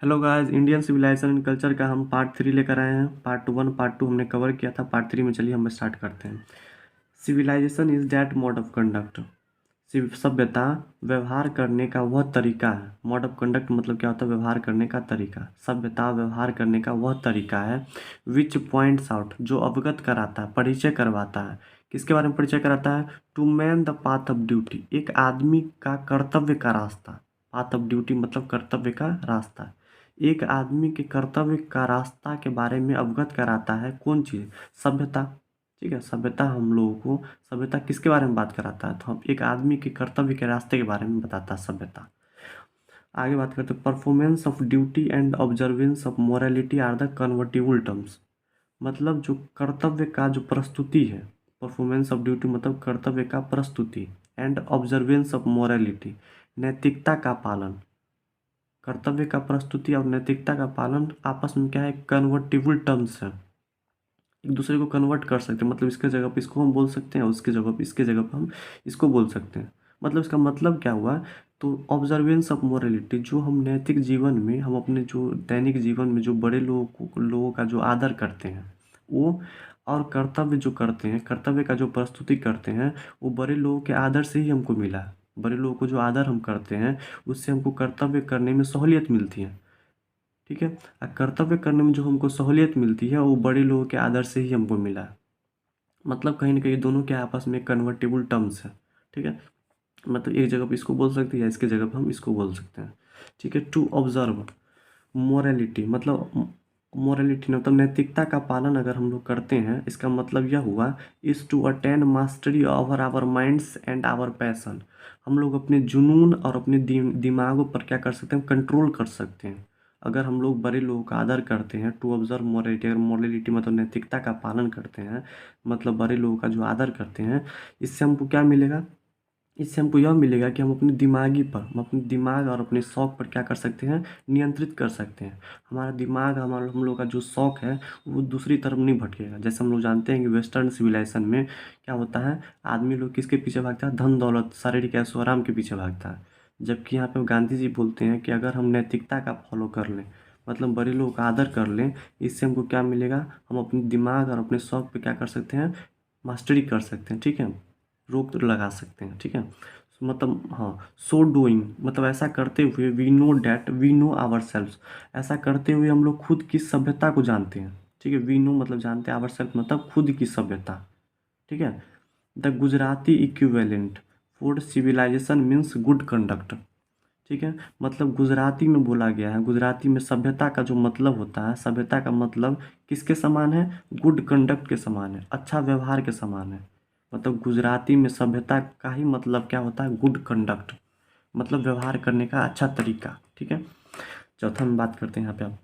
Hello guys, Indian civilization and culture का हम part 3 लेकर आए हैं। पार्ट 1 पार्ट 2 हमने कवर किया था। पार्ट 3 में चलिए हम स्टार्ट करते हैं। Civilization is that mode of conduct. सभ्यता व्यवहार करने का वह तरीका है। मोड ऑफ कंडक्ट मतलब क्या होता है? व्यवहार करने का तरीका। सभ्यता व्यवहार करने का वह तरीका है विच पॉइंट्स आउट, जो अवगत कराता है, परिचय करवाता है। किसके बारे में परिचय कराता है? To man the path of duty, एक आदमी का कर्तव्य का रास्ता। पाथ ऑफ ड्यूटी मतलब कर्तव्य का रास्ता। एक आदमी के कर्तव्य का रास्ता के बारे में अवगत कराता है। कौन चीज़? सभ्यता। ठीक है, सभ्यता हम लोगों को, सभ्यता किसके बारे में बात कराता है? तो हम एक आदमी के कर्तव्य के रास्ते के बारे में बताता है सभ्यता। आगे बात करते हैं, performance of duty and observance of morality are the convertible terms. मतलब जो कर्तव्य का जो प्रस्तुति है, परफॉर्मेंस ऑफ ड्यूटी मतलब कर्तव्य का प्रस्तुति, एंड ऑब्जर्वेंस ऑफ मोरालिटी नैतिकता का पालन। कर्तव्य का प्रस्तुति और नैतिकता का पालन आपस में क्या है? कन्वर्टिबल टर्म्स है। एक दूसरे को कन्वर्ट कर सकते हैं। मतलब इसके जगह पे इसको हम बोल सकते हैं और उसके जगह पे इसके जगह पे हम इसको बोल सकते हैं। मतलब इसका मतलब क्या हुआ? तो ऑब्जर्वेंस ऑफ मोरालिटी, जो हम नैतिक जीवन में, हम अपने जो दैनिक जीवन में जो बड़े लोगों का जो आदर करते हैं वो, और कर्तव्य जो करते हैं, कर्तव्य का जो प्रस्तुति करते हैं, वो बड़े लोगों के आदर से ही हमको मिला है। बड़े लोगों को जो आदर हम करते हैं उससे हमको कर्तव्य करने में सहूलियत मिलती है। ठीक है, कर्तव्य करने में जो हमको सहूलियत मिलती है वो बड़े लोगों के आदर से ही हमको मिला है। मतलब कहीं ना कहीं दोनों के आपस में कन्वर्टेबल टर्म्स है। ठीक है, मतलब एक जगह पे इसको बोल सकते हैं या इसके जगह पे हम इसको बोल सकते हैं। ठीक है, टू ऑब्जर्व मोरालिटी मतलब, मोरालिटी मतलब नैतिकता का पालन अगर हम लोग करते हैं, इसका मतलब यह हुआ is to attain mastery over our minds and our passion. हम लोग अपने जुनून और अपने दिमागों पर क्या कर सकते हैं? कंट्रोल कर सकते हैं। अगर हम लोग बड़े लोगों का आदर करते हैं, टू ऑब्जर्व मोरालिटी, अगर मोरालिटी मतलब नैतिकता का पालन करते हैं, मतलब बड़े लोगों का जो आदर करते हैं, इससे हमको क्या मिलेगा? इससे हमको यह मिलेगा कि हम अपने दिमाग और अपने शौक पर क्या कर सकते हैं? नियंत्रित कर सकते हैं। हमारा दिमाग, हमारा हम लोग का जो शौक है वो दूसरी तरफ नहीं भटकेगा। जैसे हम लोग जानते हैं कि वेस्टर्न सिविलाइजेशन में क्या होता है? आदमी लोग किसके पीछे भागता है? धन दौलत, शारीरिक ऐशो आराम के पीछे भागता है। जबकि यहाँ पे गांधी जी बोलते हैं कि अगर हम नैतिकता का फॉलो कर लें, मतलब बड़े लोगों का आदर कर लें, इससे हमको क्या मिलेगा? हम अपने दिमाग और अपने शौक पे क्या कर सकते हैं? मास्टरी कर सकते हैं। ठीक है, रोक लगा सकते हैं। ठीक है, मतलब हाँ, सो डूइंग मतलब ऐसा करते हुए, we know that we know ourselves, ऐसा करते हुए हम लोग खुद की सभ्यता को जानते हैं। ठीक है, वी नो मतलब जानते हैं, आवर सेल्फ मतलब खुद की सभ्यता। ठीक है, the Gujarati equivalent for civilization means good conduct. ठीक है, मतलब गुजराती में बोला गया है, गुजराती में सभ्यता का जो मतलब होता है, सभ्यता का मतलब किसके समान है? गुड कंडक्ट के समान है, अच्छा व्यवहार के समान है। मतलब गुजराती में सभ्यता का ही मतलब क्या होता है? गुड कंडक्ट, मतलब व्यवहार करने का अच्छा तरीका। ठीक है, चौथा में बात करते हैं यहाँ पे आप,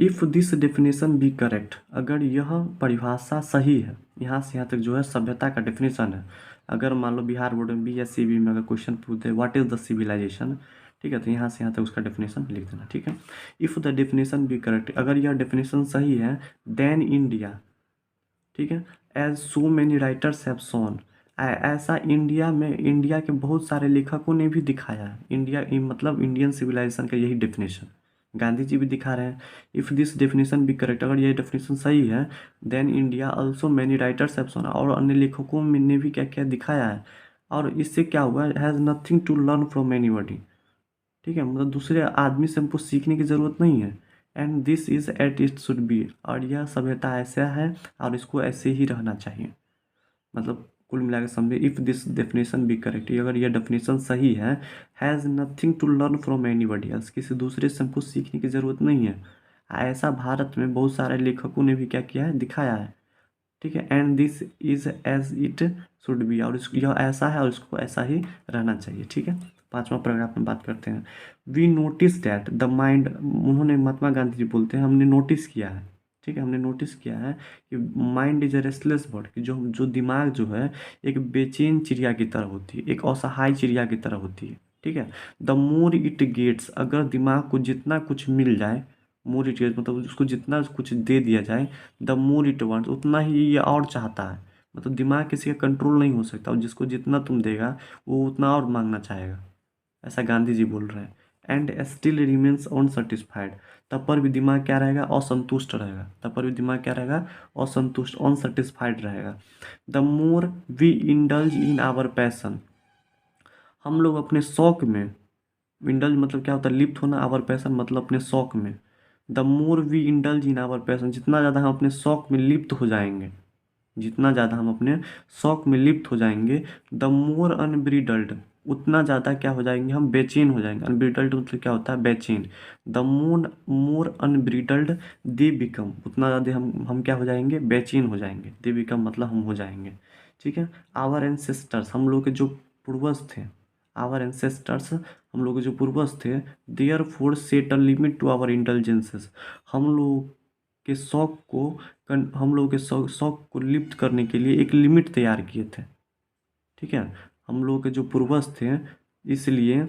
if this definition be correct, अगर यह परिभाषा सही है, यहाँ से यहाँ तक जो है सभ्यता का डेफिनेशन है। अगर मान लो बिहार बोर्ड में BSc में अगर क्वेश्चन पूछते हैं व्हाट इज़ द सिविलाइजेशन, ठीक है, तो यहाँ से यहाँ तक उसका डेफिनेशन लिख देना। ठीक है, if the definition be correct, अगर यह डेफिनेशन सही है, देन इंडिया, ठीक है, as so many writers have shown, ऐसा इंडिया में, इंडिया के बहुत सारे लेखकों ने भी दिखाया है। इंडिया मतलब इंडियन सिविलाइजेशन का यही डेफिनेशन गांधी जी भी दिखा रहे हैं। इफ़ दिस डेफिनेशन भी करेक्ट, अगर ये डेफिनेशन सही है, then India also many writers have shown, और अन्य लेखकों में ने भी क्या क्या दिखाया है। और इससे क्या हुआ? Has nothing to learn from anybody. ठीक है, मतलब दूसरे आदमी से हमको सीखने की ज़रूरत नहीं है। And this is at it should be, और यह सभ्यता ऐसा है और इसको ऐसे ही रहना चाहिए। मतलब कुल मिला के समझे, if this definition be correct, अगर यह डेफिनेशन सही है, has nothing to learn from anybody else, किसी दूसरे से हमको सीखने की ज़रूरत नहीं है। ऐसा भारत में बहुत सारे लेखकों ने भी क्या किया है? दिखाया है। ठीक है, and this is as it should be, और इसको यह ऐसा है और इसको ऐसा ही रहना चाहिए। ठीक है, पांचवा पैराग्राफ में बात करते हैं, we notice that the mind, उन्होंने महात्मा गांधी जी बोलते हैं, हमने नोटिस किया है, ठीक है, हमने नोटिस किया है कि mind is a restless bird, कि जो जो दिमाग जो है एक बेचैन चिड़िया की तरह होती है, एक असहाय चिड़िया की तरह होती है। ठीक है, द मोर इट गेट्स, अगर दिमाग को जितना कुछ मिल जाए, मोर इट गेट्स मतलब उसको जितना कुछ दे दिया जाए, द मोर इट वांट्स, उतना ही ये और चाहता है। मतलब दिमाग किसी का कंट्रोल नहीं हो सकता, और जिसको जितना तुम देगा वो उतना और मांगना चाहेगा। ऐसा गांधी जी बोल रहे हैं। एंड स्टिल रिमेन्स अनसेटिस्फाइड, तब पर भी दिमाग क्या रहेगा, असंतुष्ट रहेगा, तब पर भी दिमाग क्या रहेगा, असंतुष्ट, अनसेटिस्फाइड रहेगा। The more we indulge in our passion, हम लोग अपने शौक में, इंडल्ज मतलब क्या होता है, लिप्त होना, आवर पैसन मतलब अपने शौक में। The more we indulge in our passion, जितना ज़्यादा हम अपने शौक में लिप्त हो जाएंगे, जितना ज़्यादा हम अपने शौक में लिप्त हो जाएंगे, द मोर अनब्रिडल्ड, उतना ज़्यादा क्या हो जाएंगे, हम बेचैन हो जाएंगे। अनब्रिडल्ड मतलब क्या होता है, बेचैन। The more more unbridled they become, उतना ज़्यादा हम क्या हो जाएंगे, बेचैन हो जाएंगे। दे बिकम मतलब हम हो जाएंगे। ठीक है। आवर एंसेस्टर्स, हम लोग के जो पूर्वज थे, आवर एंसेस्टर्स, हम लोग के जो पूर्वज थे, therefore set a limit to our intelligences, हम लोग के शौक को हम लोग के शौक को लिप्त करने के लिए एक लिमिट तैयार किए थे। ठीक है। हम लोग के जो पूर्वज थे, इसलिए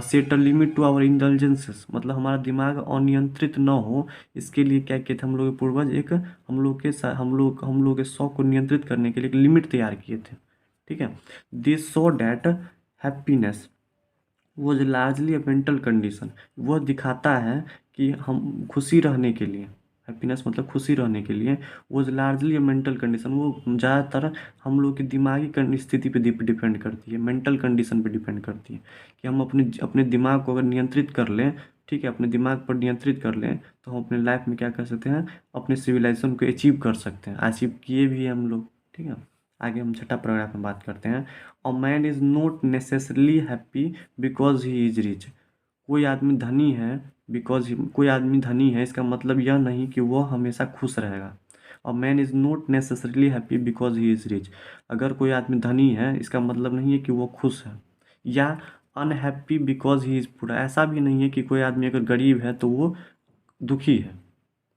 set a limit to our intelligences मतलब हमारा दिमाग अनियंत्रित न हो, इसके लिए क्या किए थे हम लोग के पूर्वज, एक हम लोग के शौक को नियंत्रित करने के लिए एक लिमिट तैयार किए थे। ठीक है। This so that happiness was largely a mental condition, वह दिखाता है कि हम खुशी रहने के लिए, हैप्पीनेस मतलब खुशी रहने के लिए, was largely a mental condition, वो ज़्यादातर हम लोग की दिमागी स्थिति पे डिपेंड करती है, मेंटल कंडीशन पे डिपेंड करती है, कि हम अपने अपने दिमाग को अगर नियंत्रित कर लें, ठीक है, अपने दिमाग पर नियंत्रित कर लें, तो हम अपने लाइफ में क्या कर सकते हैं, अपने सिविलाइजेशन को अचीव कर सकते हैं, अचीव किए भी हैं हम लोग। ठीक है। आगे हम छठा पैराग्राफ में बात करते हैं। A man is not necessarily happy because he is rich, कोई आदमी धनी है, कोई आदमी धनी है इसका मतलब यह नहीं कि वह हमेशा खुश रहेगा। A man is not necessarily happy because he is rich, अगर कोई आदमी धनी है इसका मतलब नहीं है कि वो खुश है। या unhappy because he is poor, ऐसा भी नहीं है कि कोई आदमी अगर गरीब है तो वो दुखी है।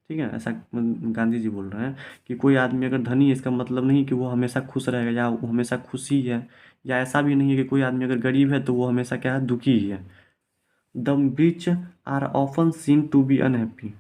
ठीक है। ऐसा गांधी जी बोल रहे हैं कि कोई आदमी अगर धनी है इसका मतलब नहीं कि वो हमेशा खुश रहेगा या वो हमेशा खुशी है। या ऐसा भी नहीं है कि कोई आदमी अगर गरीब है तो वो हमेशा क्या है, दुखी ही है। The rich are often seen to be unhappy,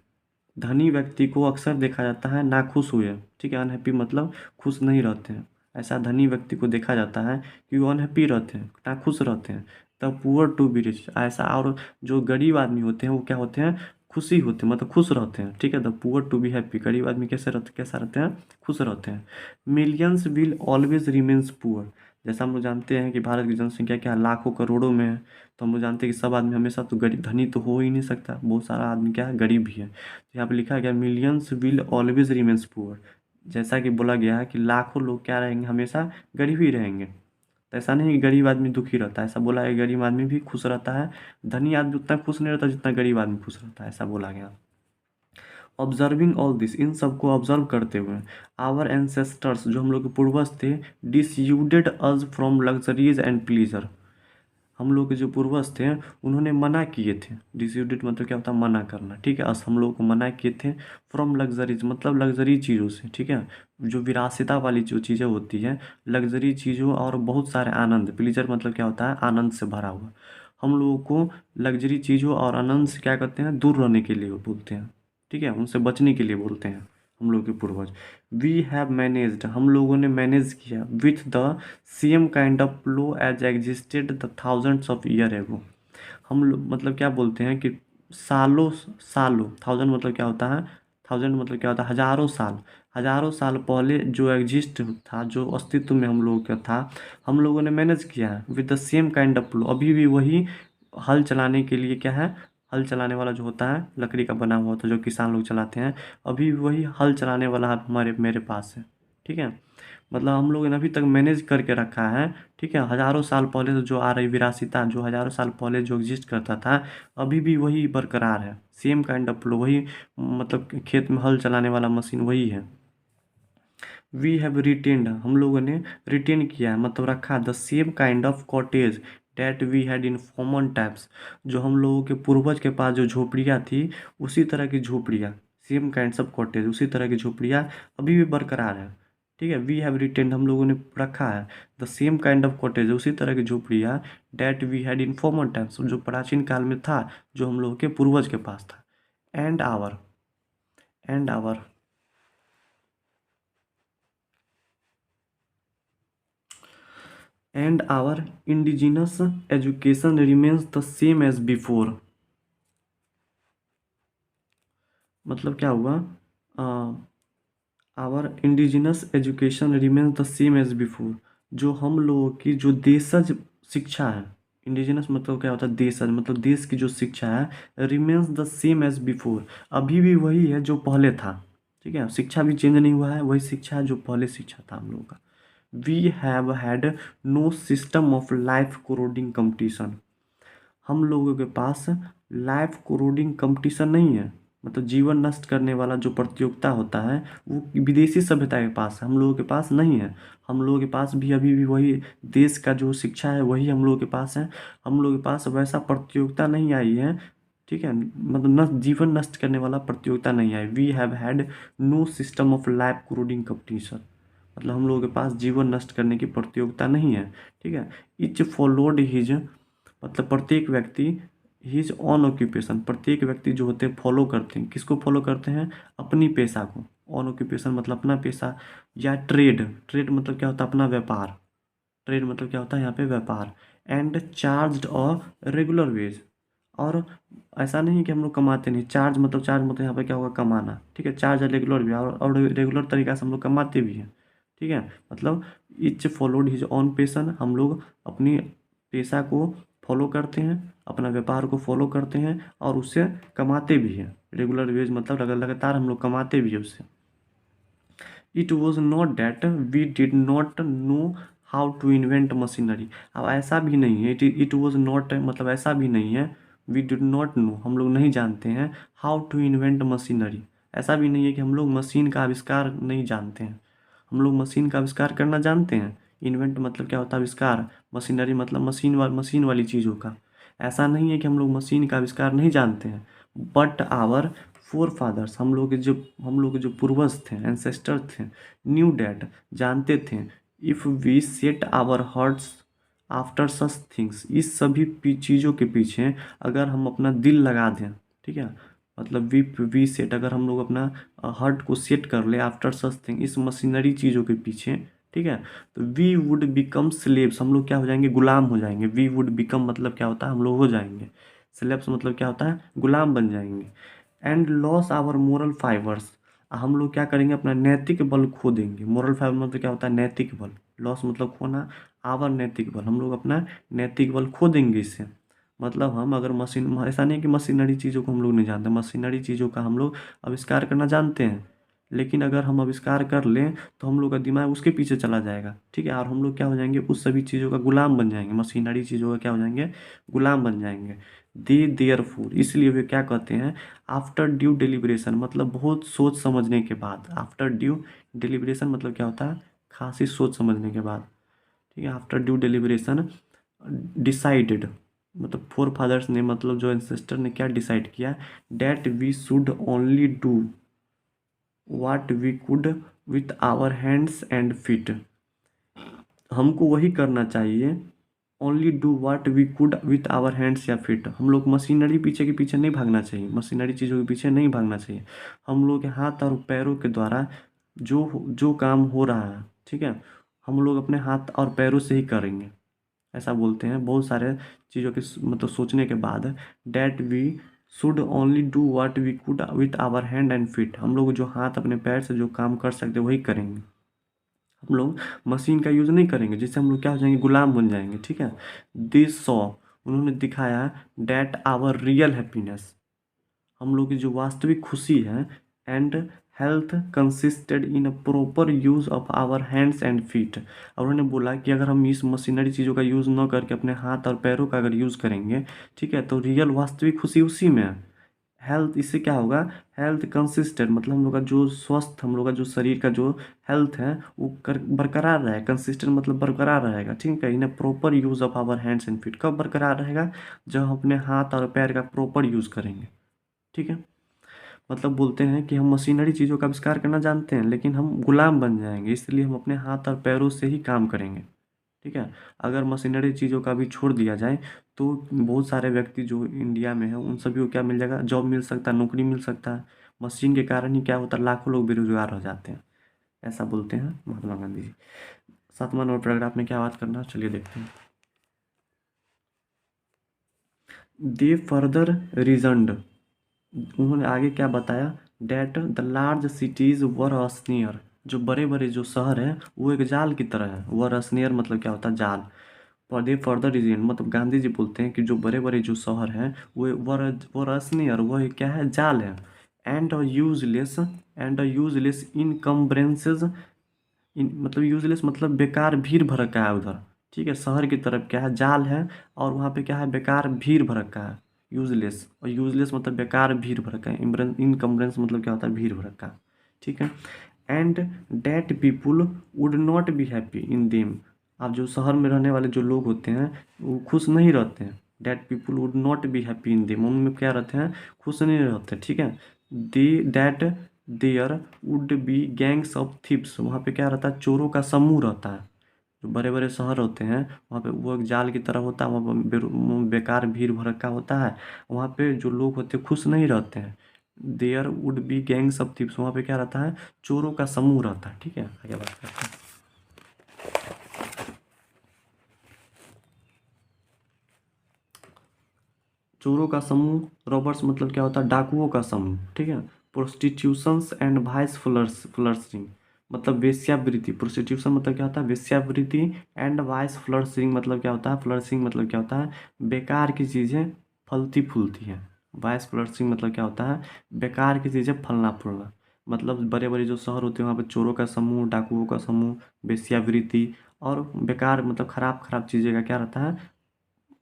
धनी व्यक्ति को अक्सर देखा जाता है नाखुश हुए। ठीक है। अनहैप्पी मतलब खुश नहीं रहते हैं, ऐसा धनी व्यक्ति को देखा जाता है कि वो अनहैप्पी रहते हैं, नाखुश रहते हैं। The poor to be rich, ऐसा, और जो गरीब आदमी होते हैं वो क्या होते हैं, खुशी होते हैं, मतलब खुश रहते हैं। ठीक है। The poor to be happy, गरीब आदमी कैसा रहते हैं, खुश रहते हैं। Millions will always remains poor, जैसा हम लोग जानते हैं कि भारत की जनसंख्या क्या लाखों करोड़ों में है, तो हम लोग जानते हैं कि सब आदमी हमेशा तो गरीब धनी तो हो ही नहीं सकता, बहुत सारा आदमी क्या है, गरीब भी है। तो यहाँ पे लिखा गया millions will always remains poor, जैसा कि बोला गया है कि लाखों लोग क्या रहेंगे, हमेशा गरीब ही रहेंगे। तो ऐसा नहीं है कि गरीब आदमी दुखी रहता है, ऐसा बोला है गरीब आदमी भी खुश रहता है, धनी आदमी उतना खुश नहीं रहता जितना गरीब आदमी खुश रहता है, ऐसा बोला गया। ऑब्जर्विंग ऑल दिस, इन सबको ऑब्जर्व करते हुए, आवर एंसेस्टर्स, जो हम लोग के पूर्वज थे, dissuaded us from luxuries and pleasure, हम लोग के जो पूर्वज थे उन्होंने मना किए थे, डिसयूडेड मतलब क्या होता है, मना करना। ठीक है। अस हम लोग को मना किए थे फ्रॉम लग्जरीज मतलब लग्जरी चीज़ों से। ठीक है। जो विरासिता वाली जो चीज़ें होती हैं, लग्जरी चीज़ों और बहुत सारे आनंद, प्लीजर मतलब क्या होता है, आनंद से भरा हुआ, हम लोगों को लग्जरी चीज़ों और आनंद से क्या करते हैं, दूर रहने के लिए बोलते हैं। ठीक है। उनसे बचने के लिए बोलते हैं हम लोग के पूर्वज। वी हैव मैनेज्ड, हम लोगों ने मैनेज किया with the same kind of flow as existed the thousands of year ago, हम लोग मतलब क्या बोलते हैं कि सालों सालों, थाउजेंड मतलब क्या होता है, थाउजेंड मतलब क्या होता है, हजारों साल पहले जो एग्जिस्ट था, जो अस्तित्व में हम लोगों का था, हम लोगों ने मैनेज किया है with the same kind of flow, अभी भी वही हल चलाने के लिए क्या है, हल चलाने वाला जो होता है लकड़ी का बना हुआ होता है जो किसान लोग चलाते हैं, अभी भी वही हल चलाने वाला हमारे मेरे पास है। ठीक है। मतलब हम लोगों ने अभी तक मैनेज करके रखा है। ठीक है। हजारों साल पहले से जो आ रही विरासिता, जो हजारों साल पहले जो एग्जिस्ट करता था, अभी भी वही बरकरार है, सेम काइंड ऑफ फ्लो, वही मतलब खेत में हल चलाने वाला मशीन वही है। वी हैव रिटेन्ड, हम लोगों ने रिटेन किया है मतलब रखा, the same kind of cottage that we had in common types, जो हम लोगों के पूर्वज के पास जो झोपड़ियाँ थी, उसी तरह की झोपड़ियाँ, सेम काइंड्स ऑफ कॉटेज, उसी तरह की झोपड़ियाँ अभी भी बरकरार है। ठीक है। वी हैव रिटेन्ड, हम लोगों ने रखा है, the same kind of cottage, उसी तरह की झोपड़ियाँ, that we had in common times, जो प्राचीन काल में था, जो हम लोगों के पूर्वज के पास था। And our and our and our indigenous education remains the same as before, मतलब क्या हुआ, our indigenous education remains the same as before. जो हम लोगों की जो देशज शिक्षा है, इंडिजिनस मतलब क्या होता है, देशज मतलब देश की जो शिक्षा है, remains the same as before, अभी भी वही है जो पहले था। ठीक है, शिक्षा भी चेंज नहीं हुआ है, वही शिक्षा है जो पहले शिक्षा था हम लोगों का। We have had no system of life corroding competition. हम लोगों के पास लाइफ कोरोडिंग कंपटीशन नहीं है, मतलब जीवन नष्ट करने वाला जो प्रतियोगिता होता है वो विदेशी सभ्यता के पास है, हम लोगों के पास नहीं है। हम लोगों के पास भी अभी भी वही देश का जो शिक्षा है वही हम लोगों के पास है। हम लोगों के पास वैसा प्रतियोगिता नहीं आई है। ठीक है, मतलब न जीवन नष्ट करने वाला प्रतियोगिता नहीं आई। We have had no system of life corroding competition, मतलब हम लोगों के पास जीवन नष्ट करने की प्रतियोगिता नहीं है। ठीक है, इच फॉलोड हिज, मतलब प्रत्येक व्यक्ति, हिज ऑन ऑक्यूपेशन, प्रत्येक व्यक्ति जो होते हैं फॉलो करते हैं, किसको फॉलो करते हैं, अपनी पेशा को। ऑन ऑक्यूपेशन मतलब अपना पेशा, या ट्रेड, ट्रेड मतलब क्या होता है, अपना व्यापार। ट्रेड मतलब क्या होता है यहाँ पे, व्यापार। एंड चार्ज्ड और रेगुलर वेज, और ऐसा नहीं कि हम लोग कमाते नहीं, चार्ज मतलब यहाँ पे क्या होगा, कमाना। ठीक है, चार्ज है रेगुलर भी, और रेगुलर तरीका से हम लोग कमाते भी हैं। ठीक है, मतलब etch followed his on passion, हम लोग अपनी पेशा को फॉलो करते हैं, अपना व्यापार को फॉलो करते हैं और उससे कमाते भी हैं। रेगुलर वेज मतलब लगातार हम लोग कमाते भी हैं उससे। It was not that we did not know how to invent machinery. अब ऐसा भी नहीं है, इट वॉज नॉट मतलब ऐसा भी नहीं है, वी डिड नॉट नो हम लोग नहीं जानते हैं, हाउ टू इन्वेंट मशीनरी, ऐसा भी नहीं है कि हम लोग मशीन का आविष्कार नहीं जानते हैं। हम लोग मशीन का आविष्कार करना जानते हैं। इन्वेंट मतलब क्या होता है, आविष्कार। मशीनरी मतलब मशीन वाली चीज़ों का। ऐसा नहीं है कि हम लोग मशीन का आविष्कार नहीं जानते हैं। बट आवर फोर फादर्स, हम लोग के जो पूर्वज थे, एंसेस्टर थे, न्यू डैट जानते थे, if we set our hearts after such things, इस सभी चीज़ों के पीछे अगर हम अपना दिल लगा दें। ठीक है, मतलब वी सेट, अगर हम लोग अपना हार्ट को सेट कर ले आफ्टर सच थिंग, इस मशीनरी चीज़ों के पीछे। ठीक है, तो वी वुड बिकम स्लेव्स, हम लोग क्या हो जाएंगे, गुलाम हो जाएंगे। वी वुड बिकम मतलब क्या होता है, हम लोग हो जाएंगे। स्लेव्स मतलब क्या होता है, गुलाम बन जाएंगे। And loss our moral fibres, हम लोग क्या करेंगे, अपना नैतिक बल खो देंगे। मोरल फाइबर मतलब क्या होता है, नैतिक बल। लॉस मतलब खोना, आवर नैतिक बल, हम लोग अपना नैतिक बल खो देंगे इससे। मतलब हम अगर मशीन, ऐसा नहीं कि मशीनरी चीज़ों को हम लोग नहीं जानते, मशीनरी चीज़ों का हम लोग आविष्कार करना जानते हैं। लेकिन अगर हम आविष्कार कर लें तो हम लोग का दिमाग उसके पीछे चला जाएगा। ठीक है, और हम लोग क्या हो जाएंगे, उस सभी चीज़ों का गुलाम बन जाएंगे, मशीनरी चीज़ों का क्या हो जाएंगे, गुलाम बन जाएंगे। दे देयर फोर, इसलिए वे क्या कहते हैं, आफ्टर ड्यू डिलिब्रेशन मतलब बहुत सोच समझने के बाद। आफ्टर ड्यू डिलिब्रेशन मतलब क्या होता है, खासी सोच समझने के बाद। ठीक है, आफ्टर ड्यू डिलिब्रेशन डिसाइडेड, मतलब फोर फादर्स ने, मतलब जो एंसेस्टर ने क्या डिसाइड किया, that we should only do what we could with our hands and feet, हमको वही करना चाहिए। Only do what we could with our hands या फीट, हम लोग मशीनरी पीछे के पीछे नहीं भागना चाहिए, मशीनरी चीज़ों के पीछे नहीं भागना चाहिए। हम लोग के हाथ और पैरों के द्वारा जो जो काम हो रहा है, ठीक है, हम लोग अपने हाथ और पैरों से ही करेंगे। ऐसा बोलते हैं बहुत सारे चीज़ों के मतलब सोचने के बाद, that we should only do what we could with our hand and feet, हम लोग जो हाथ अपने पैर से जो काम कर सकते वही करेंगे। हम लोग मशीन का यूज़ नहीं करेंगे, जिससे हम लोग क्या हो जाएंगे, गुलाम बन जाएंगे। ठीक है, दिस सॉ, उन्होंने दिखाया, डैट आवर रियल हैप्पीनेस, हम लोग की जो वास्तविक खुशी है, and health consisted in a proper use of our hands and feet, और उन्होंने बोला कि अगर हम इस मशीनरी चीज़ों का यूज़ न करके अपने हाथ और पैरों का अगर यूज़ करेंगे, ठीक है, तो रियल वास्तविक खुशी उसी में है। हेल्थ, इससे क्या होगा, हेल्थ कंसिस्टेंट मतलब हम लोग का जो स्वस्थ, हम लोग का जो शरीर का जो हेल्थ है वो बरकरार रहेगा। कंसिस्टेंट मतलब बरकरार रहेगा। ठीक है, in proper use of our hands and feet, कब बरकरार रहेगा, जब हम अपने हाथ और पैर का प्रॉपर यूज़ करेंगे। ठीक है, मतलब बोलते हैं कि हम मशीनरी चीज़ों का आविष्कार करना जानते हैं लेकिन हम गुलाम बन जाएंगे, इसलिए हम अपने हाथ और पैरों से ही काम करेंगे। ठीक है, अगर मशीनरी चीज़ों का भी छोड़ दिया जाए तो बहुत सारे व्यक्ति जो इंडिया में हैं उन सभी को क्या मिल जाएगा, जॉब मिल सकता है, नौकरी मिल सकता है। मशीन के कारण ही क्या होता है, लाखों लोग बेरोजगार हो जाते हैं। ऐसा बोलते हैं महात्मा गांधी जी। 7वां नंबर पैराग्राफ में क्या बात करना है, चलिए देखते हैं। दे फर्दर रीजनड, उन्होंने आगे क्या बताया, that the large cities were a snare, जो बड़े बड़े जो शहर हैं वो एक जाल की तरह है। वर अ स्नेयर मतलब क्या होता है, जाल। फॉर दे फर्दर रीजन, मतलब गांधी जी बोलते हैं कि जो बड़े बड़े जो शहर हैं वो वर अ स्नेयर, वह क्या है, जाल है। एंड यूजलेस इनकम्ब्रेंसेज, मतलब यूजलेस मतलब बेकार भीड़ भड़का है उधर। ठीक है, शहर की तरफ क्या है, जाल है, और वहाँ पे क्या है, बेकार भीड़ भड़का है। यूजलेस, और यूजलेस मतलब बेकार भीड़ भड़का है। इनकम्ब्रेंस मतलब क्या होता है, भीड़ भड़का। ठीक है। And that people would not be happy in them, अब जो शहर में रहने वाले जो लोग होते हैं वो खुश नहीं रहते हैं। That people would not be happy in them, उनमें क्या रहते हैं, खुश नहीं रहते। ठीक है। They that there would be gangs of thieves, वहाँ पे क्या रहता है, चोरों का समूह रहता है। जो बड़े बड़े शहर होते हैं वहाँ पे वो एक जाल की तरह होता है, वहाँ पे बेकार भीड़ भड़का होता है। वहाँ पे जो लोग होते हैं खुश नहीं रहते हैं। There would be gangs of thieves, वहाँ पे क्या रहता है, चोरों का समूह रहता है। ठीक है, आगे बात करते हैं। चोरों का समूह, रॉबर्स मतलब क्या होता है, डाकुओं का समूह। ठीक है। प्रोस्टिट्यूशंस एंड वाइस फ्लर्सिंग, मतलब वेश्यावृत्ति। प्रोस्टिट्यूशन मतलब क्या होता है, वेश्यावृत्ति। एंड वाइस फ्लर्सिंग मतलब क्या होता है, फ्लर्सिंग मतलब क्या होता है, बेकार की चीज़ें फलती फूलती हैं। वाइस फ्लर्सिंग मतलब क्या होता है, बेकार की चीज़ें फलना फूलना। मतलब बड़े बड़े जो शहर होते हैं वहाँ पर चोरों का समूह, डाकुओं का समूह, वेश्यावृत्ति और बेकार मतलब खराब खराब चीज़ें का क्या रहता है,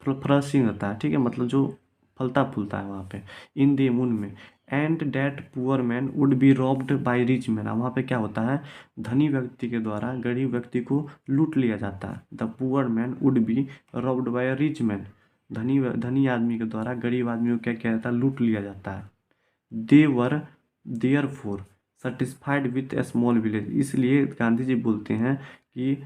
फ्लशिंग होता है। ठीक है, मतलब जो फलता फूलता है वहाँ पे। इन दी मून में। And that poor man would be robbed by rich man, वहाँ पे क्या होता है, धनी व्यक्ति के द्वारा गरीब व्यक्ति को लूट लिया जाता है। The poor man would be robbed by rich man, धनी आदमी के द्वारा गरीब आदमी को क्या किया जाता है, लूट लिया जाता है। They were there for satisfied with a small village, इसलिए गांधी जी बोलते हैं कि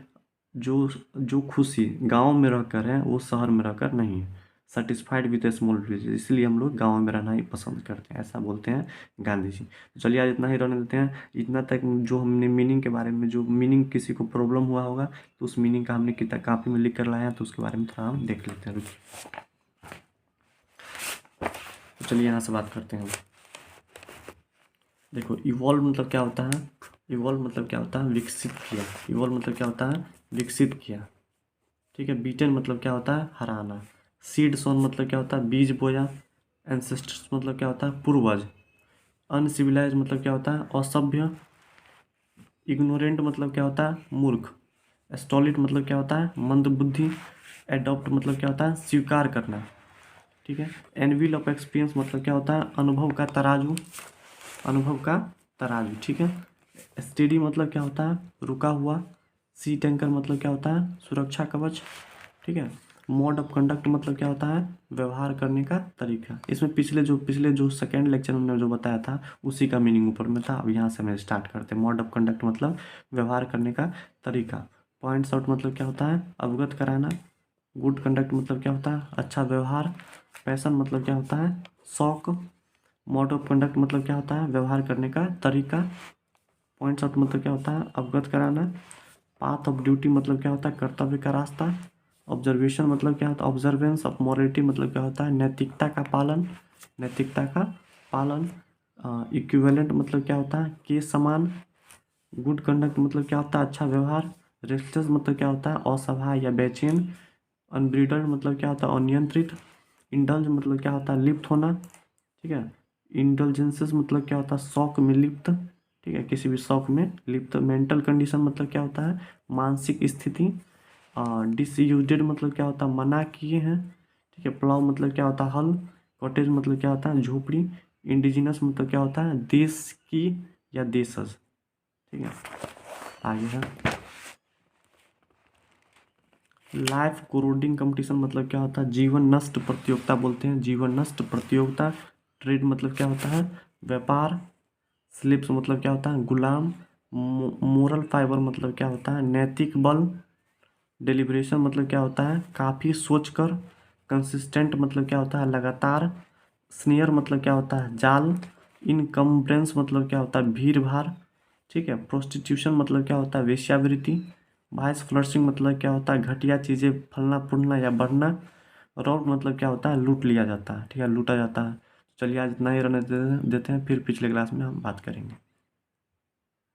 जो जो खुशी गांव में रहकर है वो शहर में रहकर नहीं है। Satisfied with a small village, इसलिए हम लोग गांव में रहना ही पसंद करते हैं, ऐसा बोलते हैं गांधी जी। तो चलिए आज इतना ही रहने देते हैं। इतना तक जो हमने मीनिंग के बारे में, जो मीनिंग किसी को प्रॉब्लम हुआ होगा तो उस मीनिंग का हमने किताब कॉपी में लिख कर लाया है, तो उसके बारे में थोड़ा हम देख लेते हैं। रुकिए, तो चलिए यहाँ से बात करते हैं हम। देखो, इवॉल्व मतलब क्या होता है, इवॉल्व मतलब क्या होता है, विकसित किया। इवॉल्व मतलब क्या होता है, विकसित किया। ठीक है। बीटन मतलब क्या होता है, हराना। सीड सोन मतलब क्या होता है, बीज बोया। एंसेस्टर्स मतलब क्या होता है, पूर्वज। अनसिविलाइज मतलब क्या होता है, असभ्य। इग्नोरेंट मतलब क्या होता है, मूर्ख। स्टॉलिड मतलब क्या होता है, मंद बुद्धि। एडॉप्ट मतलब क्या होता है, स्वीकार करना। ठीक है। एनविल ऑफ एक्सपीरियंस मतलब क्या होता है, अनुभव का तराजू, अनुभव का तराजू। ठीक है। स्टेडी मतलब क्या होता है, रुका हुआ। सी टैंकर मतलब क्या होता है, सुरक्षा कवच। ठीक है। मोड ऑफ कंडक्ट मतलब क्या होता है, व्यवहार करने का तरीका। इसमें पिछले जो सेकेंड लेक्चर में जो बताया था उसी का मीनिंग ऊपर में था। अब यहाँ से मैं स्टार्ट करते हैं। मोड ऑफ कंडक्ट मतलब व्यवहार करने का तरीका। पॉइंट्स आउट मतलब क्या होता है, अवगत कराना। गुड कंडक्ट मतलब क्या होता है, अच्छा व्यवहार। पैशन मतलब क्या होता है, शौक। मोड ऑफ कंडक्ट मतलब क्या होता है, व्यवहार करने का तरीका। पॉइंट्स आउट मतलब क्या होता है, अवगत कराना। पाथ ऑफ ड्यूटी मतलब क्या होता है, कर्तव्य का रास्ता। ऑब्जर्वेशन मतलब क्या होता है, ऑब्जर्वेंस ऑफ मॉरलिटी मतलब क्या होता है, नैतिकता का पालन, नैतिकता का पालन। इक्विवेलेंट मतलब क्या होता है, के समान। गुड कंडक्ट मतलब क्या होता है, अच्छा व्यवहार। रेस्टलेस मतलब क्या होता है, असहाय या बेचैन। अनब्रीडल्ड मतलब क्या होता है, अनियंत्रित। इंडल्ज मतलब क्या होता है, लिप्त होना। ठीक है। इंडल्जेंसेस मतलब क्या होता है, शौक में लिप्त। ठीक है, किसी भी शौक में लिप्त। मेंटल कंडीशन मतलब क्या होता है, मानसिक स्थिति। डिसयूज्ड मतलब क्या होता है, मना किए हैं। ठीक है। प्लाव मतलब क्या होता है, हल। कॉटेज मतलब क्या होता है, झोपड़ी। इंडिजिनस मतलब क्या होता है, देश की या देशज। ठीक है, आगे है। लाइफ कोरोडिंग कंपटीशन मतलब क्या होता है, जीवन नष्ट प्रतियोगिता बोलते हैं, जीवन नष्ट प्रतियोगिता। ट्रेड मतलब क्या होता है, व्यापार। स्लिप्स मतलब क्या होता है, गुलाम। मोरल फाइबर मतलब क्या होता है, नैतिक बल। डिलिब्रेशन मतलब क्या होता है, काफ़ी सोचकर। कंसिस्टेंट मतलब क्या होता है, लगातार। स्नेयर मतलब क्या होता है, जाल। इनकम्ब्रेंस मतलब क्या होता है, भीड़ भाड़। ठीक है। प्रोस्टिट्यूशन मतलब क्या होता है, वेश्यावृत्ति। वाइस फ्लर्सिंग मतलब क्या होता है, घटिया चीज़ें फलना फूलना या बढ़ना। रॉब मतलब क्या होता है, लूट लिया जाता है। ठीक है, लूटा जाता है। चलिए आज इतना ही रहने देते हैं, फिर पिछले क्लास में हम बात करेंगे।